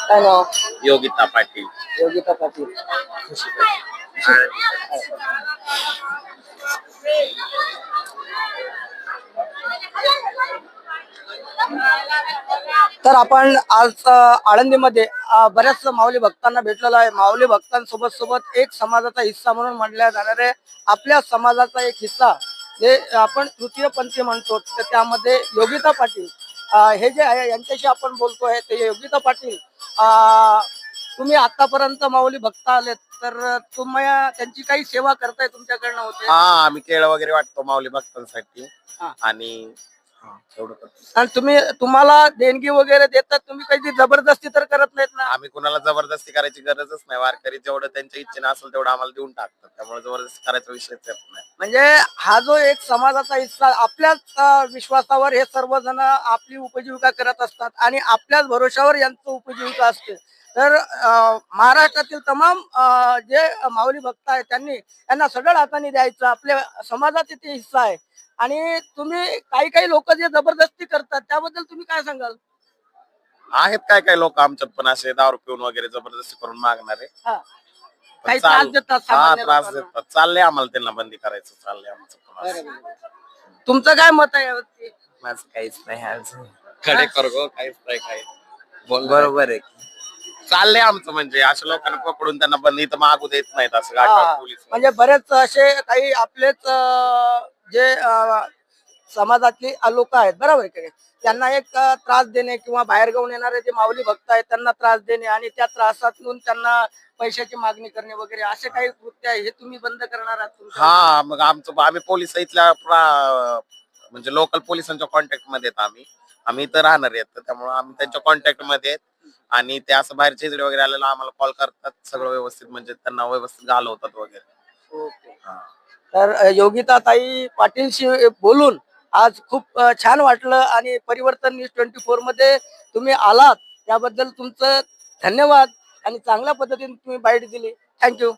काय नाव? योगिता पाटील. योगिता पाटील. तर आपण आज आळंदीमध्ये बऱ्याच माऊली भक्तांना भेटलेलो आहे. माऊली भक्तांसोबत सोबत एक समाजाचा हिस्सा म्हणून मानल्या जाणारे आपल्या समाजाचा एक हिस्सा जे आपण तृतीयपंथी म्हणतो, तर त्यामध्ये योगिता पाटील हे जे आहे यांच्याशी आपण बोलतोय. ते योगिता पाटील, तुम्ही आतापर्यंत माऊली भक्त आलेत, तर तुम्ही त्यांची काही सेवा करताय तुमच्याकडनं होते? हा, आम्ही केळं वगैरे वाटतो माऊली भक्तांसाठी. हा. आणि एवढं करतो. आणि तुम्हाला देणगी वगैरे देतात, तुम्ही काही जबरदस्ती तर करत नाहीत ना? आम्ही कुणाला जबरदस्ती करायची गरजच नाही. वारकरी जेवढं त्यांच्या इच्छेने असेल तेवढं आम्हाला देऊन टाकतात. त्यामुळे जबरदस्ती करायचा विषयच येत नाही. म्हणजे हा जो एक समाजाचा हिस्सा, आपल्याच विश्वासावर हे सर्वजण आपली उपजीविका करत असतात आणि आपल्याच भरोशावर यांचं उपजीविका असते. तर महाराष्ट्रातील तमाम जे माऊली भक्त आहेत त्यांना सढळ हाताने द्यायचं, आपल्या समाजाचा ते हिस्सा आहे. आणि तुम्ही काही लोक जे जबरदस्ती करतात त्याबद्दल तुम्ही काय सांगाल? आहेत काय काय लोक आमच्यात पण असे दारू पिऊन वगैरे जबरदस्ती करून मागणारे. हा. पण काही त्रास देतात हा, सामान्य त्रास लोकांना. देतात. चाललंय आम्हाला त्यांना बंदी करायचं. चाललंय आमचं पण असं. बरोबर. तुमचं काय मत आहे यावरती? माझं काहीच नाही अजून. कडे कर गो, काहीच नाही काय. बरोबर आहे. चाललंय आमचं, म्हणजे अशा लोकांना पकडून त्यांना बंदी तर मागू देत नाहीत असं हा. पोलीस. म्हणजे बरेच असे काही आपलेच जे समाजातली लोक आहेत, बरोबर आहे का नाही? त्यांना एक त्रास देणे किंवा बाहेर गावून येणारे जे माऊली भक्त आहेत त्यांना त्रास देणे आणि त्या त्रासातून त्यांना पैशाची मागणी करणे वगैरे असे काही कृत्य आहे, हे तुम्ही बंद करणार आहात तुमच्या? हा, मग आम्ही पोलीस इथल्या म्हणजे लोकल पोलिसांच्या कॉन्टॅक्ट मध्ये आहेत. आम्ही इथं राहणार आहेत, त्यामुळे आम्ही त्यांच्या कॉन्टॅक्ट मध्ये आहेत. आणि ते असं बाहेरचे वगैरे आलेला आम्हाला कॉल करतात. सगळं व्यवस्थित, म्हणजे त्यांना व्यवस्थित घालवतात वगैरे. ओके. तर योगिता ताई पाटीलशी बोलून आज खूप छान वाटलं आणि परिवर्तन न्यूज 24 मध्ये तुम्ही आलात त्याबद्दल तुमचं धन्यवाद आणि चांगल्या पद्धतीने तुम्ही बाईट दिली. थँक्यू.